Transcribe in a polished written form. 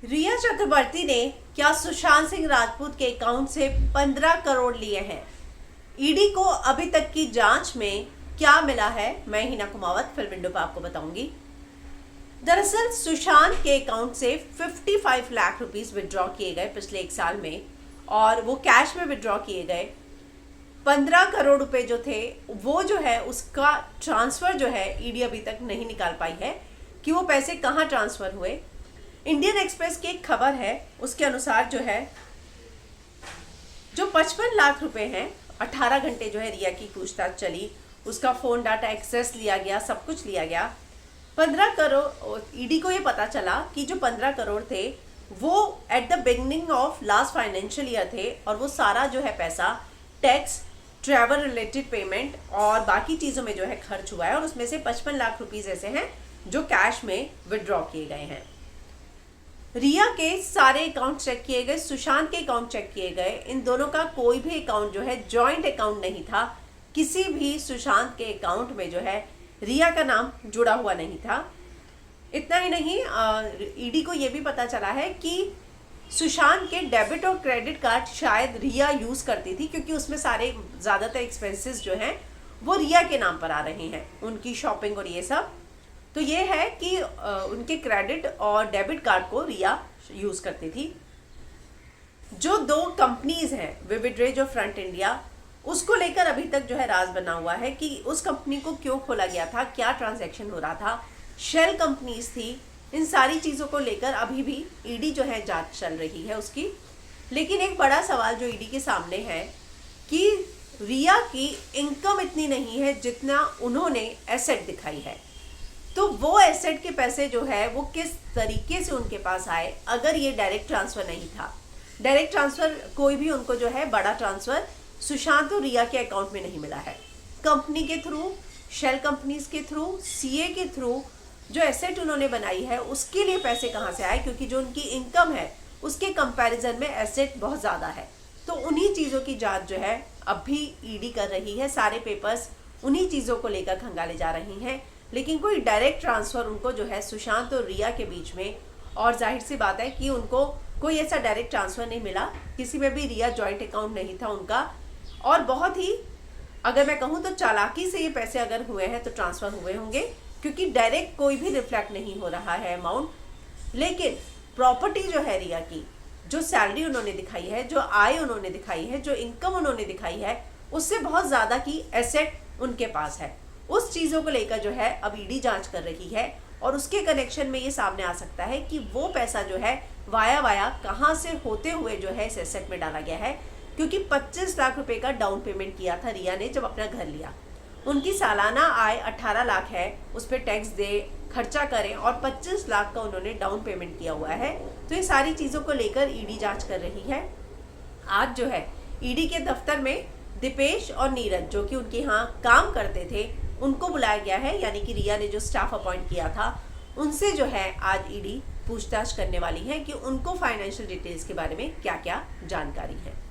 रिया चक्रवर्ती ने क्या सुशांत सिंह राजपूत के अकाउंट से 15 करोड़ लिए हैं? ईडी को अभी तक की जांच में क्या मिला है, मैं हिना कुमावत फिल्म विंडो पर आपको बताऊंगी। दरअसल सुशांत के अकाउंट से 55 लाख रुपीस विड्रॉ किए गए पिछले एक साल में, और वो कैश में विड्रॉ किए गए। 15 करोड़ रुपए जो थे वो जो है उसका ट्रांसफर जो है ईडी अभी तक नहीं निकाल पाई है कि वो पैसे कहाँ ट्रांसफर हुए। इंडियन एक्सप्रेस की एक खबर है, उसके अनुसार जो है जो 55 लाख रुपए हैं, 18 घंटे जो है रिया की पूछताछ चली, उसका फोन डाटा एक्सेस लिया गया, सब कुछ लिया गया। 15 करोड़ ईडी को ये पता चला कि जो 15 करोड़ थे वो at the beginning of last financial year थे, और वो सारा जो है पैसा टैक्स, ट्रैवल रिलेटेड पेमेंट और बाकी चीज़ों में जो है खर्च हुआ है, और उसमें से 55 लाख रुपीज़ ऐसे हैं जो कैश में विड्रॉ किए गए हैं। रिया के सारे अकाउंट चेक किए गए, सुशांत के अकाउंट चेक किए गए, इन दोनों का कोई भी अकाउंट जो है जॉइंट अकाउंट नहीं था। किसी भी सुशांत के अकाउंट में जो है रिया का नाम जुड़ा हुआ नहीं था। इतना ही नहीं, ईडी को ये भी पता चला है कि सुशांत के डेबिट और क्रेडिट कार्ड शायद रिया यूज़ करती थी, क्योंकि उसमें सारे ज़्यादातर एक्सपेंसेस जो हैं वो रिया के नाम पर आ रहे हैं, उनकी शॉपिंग और ये सब। तो ये है कि उनके क्रेडिट और डेबिट कार्ड को रिया यूज़ करती थी। जो दो कंपनीज हैं, विविड्रेज और फ्रंट इंडिया, उसको लेकर अभी तक जो है राज बना हुआ है कि उस कंपनी को क्यों खोला गया था, क्या ट्रांजैक्शन हो रहा था, शेल कंपनीज थी। इन सारी चीज़ों को लेकर अभी भी ईडी जो है जांच चल रही है उसकी। लेकिन एक बड़ा सवाल जो ईडी के सामने है कि रिया की इनकम इतनी नहीं है जितना उन्होंने एसेट दिखाई है। तो वो एसेट के पैसे जो है वो किस तरीके से उनके पास आए, अगर ये डायरेक्ट ट्रांसफ़र नहीं था। डायरेक्ट ट्रांसफ़र कोई भी उनको जो है बड़ा ट्रांसफ़र सुशांत और रिया के अकाउंट में नहीं मिला है। कंपनी के थ्रू, शेल कंपनीज के थ्रू, सीए के थ्रू जो एसेट उन्होंने बनाई है उसके लिए पैसे कहाँ से आए, क्योंकि जो उनकी इनकम है उसके कंपैरिजन में एसेट बहुत ज़्यादा है। तो उन्हीं चीज़ों की जाँच जो है अब भी ईडी कर रही है, सारे पेपर्स उन्हीं चीज़ों को लेकर खंगाले जा रही हैं। लेकिन कोई डायरेक्ट ट्रांसफ़र उनको जो है सुशांत और रिया के बीच में, और जाहिर सी बात है कि उनको कोई ऐसा डायरेक्ट ट्रांसफ़र नहीं मिला, किसी में भी रिया जॉइंट अकाउंट नहीं था उनका। और बहुत ही, अगर मैं कहूँ तो चालाकी से ये पैसे अगर हुए हैं तो ट्रांसफ़र हुए होंगे, क्योंकि डायरेक्ट कोई भी रिफ्लेक्ट नहीं हो रहा है अमाउंट। लेकिन प्रॉपर्टी जो है रिया की, जो सैलरी उन्होंने दिखाई है, जो आय उन्होंने दिखाई है, जो इनकम उन्होंने दिखाई है, उससे बहुत ज़्यादा की एसेट उनके पास है। उस चीज़ों को लेकर जो है अब ईडी जांच कर रही है, और उसके कनेक्शन में ये सामने आ सकता है कि वो पैसा जो है वाया कहाँ से होते हुए जो है इस एसेट में डाला गया है। क्योंकि 25 लाख रुपए का डाउन पेमेंट किया था रिया ने जब अपना घर लिया। उनकी सालाना आय 18 लाख है, उस पर टैक्स दे, खर्चा करें, और 25 लाख का उन्होंने डाउन पेमेंट किया हुआ है। तो ये सारी चीज़ों को लेकर ईडी जांच कर रही है। आज जो है ईडी के दफ्तर में दीपेश और नीरज, जो कि उनके यहाँ काम करते थे, उनको बुलाया गया है, यानी कि रिया ने जो स्टाफ अपॉइंट किया था उनसे जो है आज ईडी पूछताछ करने वाली है कि उनको फाइनेंशियल डिटेल्स के बारे में क्या क्या जानकारी है।